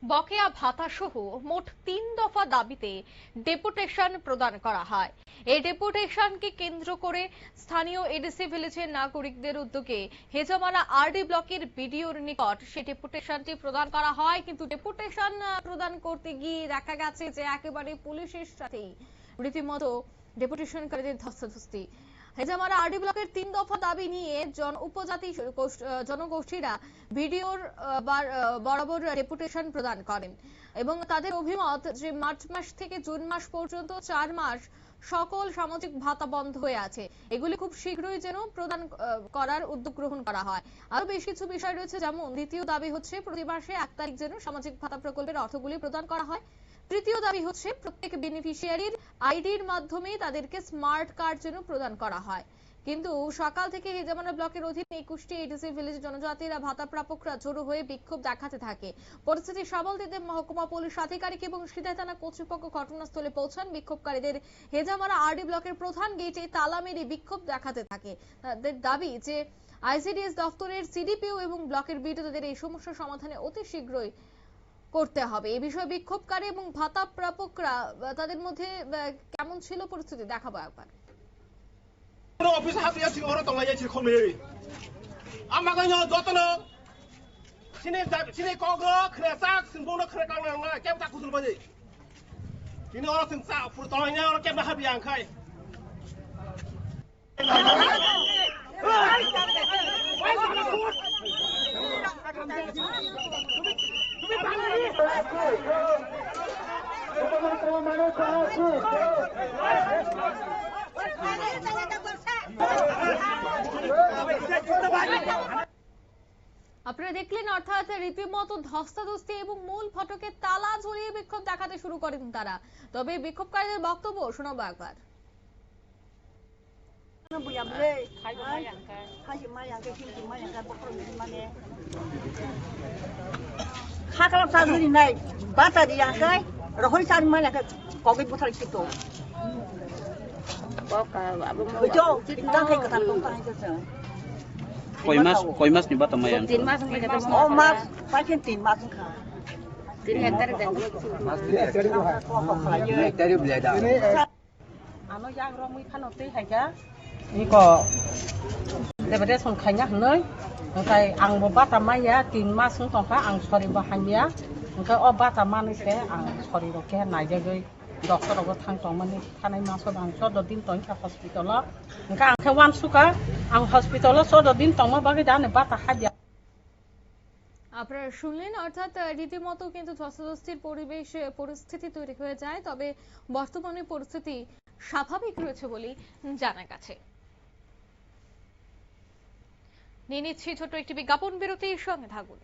বকেয়া ভাতা সহ মোট ৩ দফা দাবিতে ডেপুটেশন প্রদান করা হয়। এই ডেপুটেশনকে কেন্দ্র করে স্থানীয় এডিসি ভিলেজের নাগরিকদের উদ্যোগে হেজামারা আরডি ব্লকের বিডিওর নিকট সেই ডেপুটেশনটি প্রদান করা হয়। কিন্তু ডেপুটেশন প্রদান করতে গিয়ে দেখা গেছে যে একেবারে পুলিশের সাথেই রীতিমতো ডেপুটেশনকারীদের ধস্তাধস্তি। হেজামারা আরডি ব্লকের ৩ দফা দাবি নিয়ে উপজাতি জনগোষ্ঠীরা ভিডিওর বরাবর ডেপুটেশন প্রদান করেন এবং তাদের অভিমত যে মার্চ মাস থেকে জুন মাস পর্যন্ত ৪ মাস সকল সামাজিক ভাতা বন্ধ হয়ে আছে, এগুলি খুব শীঘ্রই যেন প্রদান করার উদ্যোগ গ্রহণ করা হয়। আরো বেশ কিছু বিষয় রয়েছে, যেমন দ্বিতীয় দাবি হচ্ছে প্রতি মাসে ১ তারিখ যেন সামাজিক ভাতা প্রকল্পের অর্থগুলি প্রদান করা হয়। তৃতীয় দাবি হচ্ছে প্রত্যেক বেনিফিশিয়ারির আইডির মাধ্যমে তাদেরকে স্মার্ট কার্ড যেন প্রদান করা হয়। কিন্তু সকাল থেকে হেজামারা ব্লকের অধীনে ২১টি এডিসি ভিলেজে জনজাতিরা ভাতা প্রাপকরা জড়ো হয়ে বিক্ষোভ দেখাতে থাকে। পরিস্থিতি সামাল দিতে মহকুমা পুলিশ আধিকারিক এবং সিধা থানা কর্তৃপক্ষ ঘটনাস্থলে পৌঁছান। বিক্ষোভকারীদের হেজামারা আরডি ব্লকের প্রধান গেটে তালা মেরে বিক্ষোভ দেখাতে থাকে। তাদের দাবি যে আইসিডিএস দপ্তরের সিডিপিও এবং ব্লকের বিডিও তাদের এই সমস্যা সমাধানে অতি শীঘ্রই করতে হবে। এই বিষয়ে বিক্ষোভকারী এবং ভাতা প্রাপকরা তাদের মধ্যে কেমন ছিল পরিস্থিতি দেখাবো একবার। অফিস হাতে আছে ওরা তো লাইছে খমে আমাকে যতন সিনে কগ্র খরেসাক সিনবুনো খরে কাংনা কেম তা কুসুল বাজে কিনে ওরা সিন সা ফুর তলাইনা ওরা কেম হাবি আংখাই আপনারা দেখলেন, অর্থাৎ রীতিমতো ধস্তাধস্তি এবং মূল ফটকে তালা ঝুলিয়ে বিক্ষোভ দেখাতে শুরু করেন তারা। তবে বিক্ষোভকারীদের বক্তব্য শোনাবো একবার। Koi mas ni bata mayan. 3 মাস হয়ে গেছে। ও মাস পাইছেন 3 মাস খা 3 হেক্টরে দেন। মাস 3 হেক্টরে হয়। হেক্টরে বিলাই দা। আনো yang romi phanoti haja. Ni ko debede son khanya hnoi. Ngkai ang bo bata maya 3 mas sung tongka ang sori bahania. Ngkai o bata mani se ang sori roke nai jagoi doktor ogo thang tongmani thanai maso ang sodo din tongka hospital. Ngkai ang khawan suka ang hospital sodo din tongma bagi dane bata haja. আপনারা শুনলেন, অর্থাৎ রীতিমতো কিন্তু ধস্তাধস্তির পরিস্থিতি তৈরি হয়ে যায়। তবে বর্তমানে পরিস্থিতি স্বাভাবিক রয়েছে বলেই জানা গেছে। নিয়ে নিচ্ছি ছোট একটি বিজ্ঞাপন বিরতির সঙ্গে থাকুন।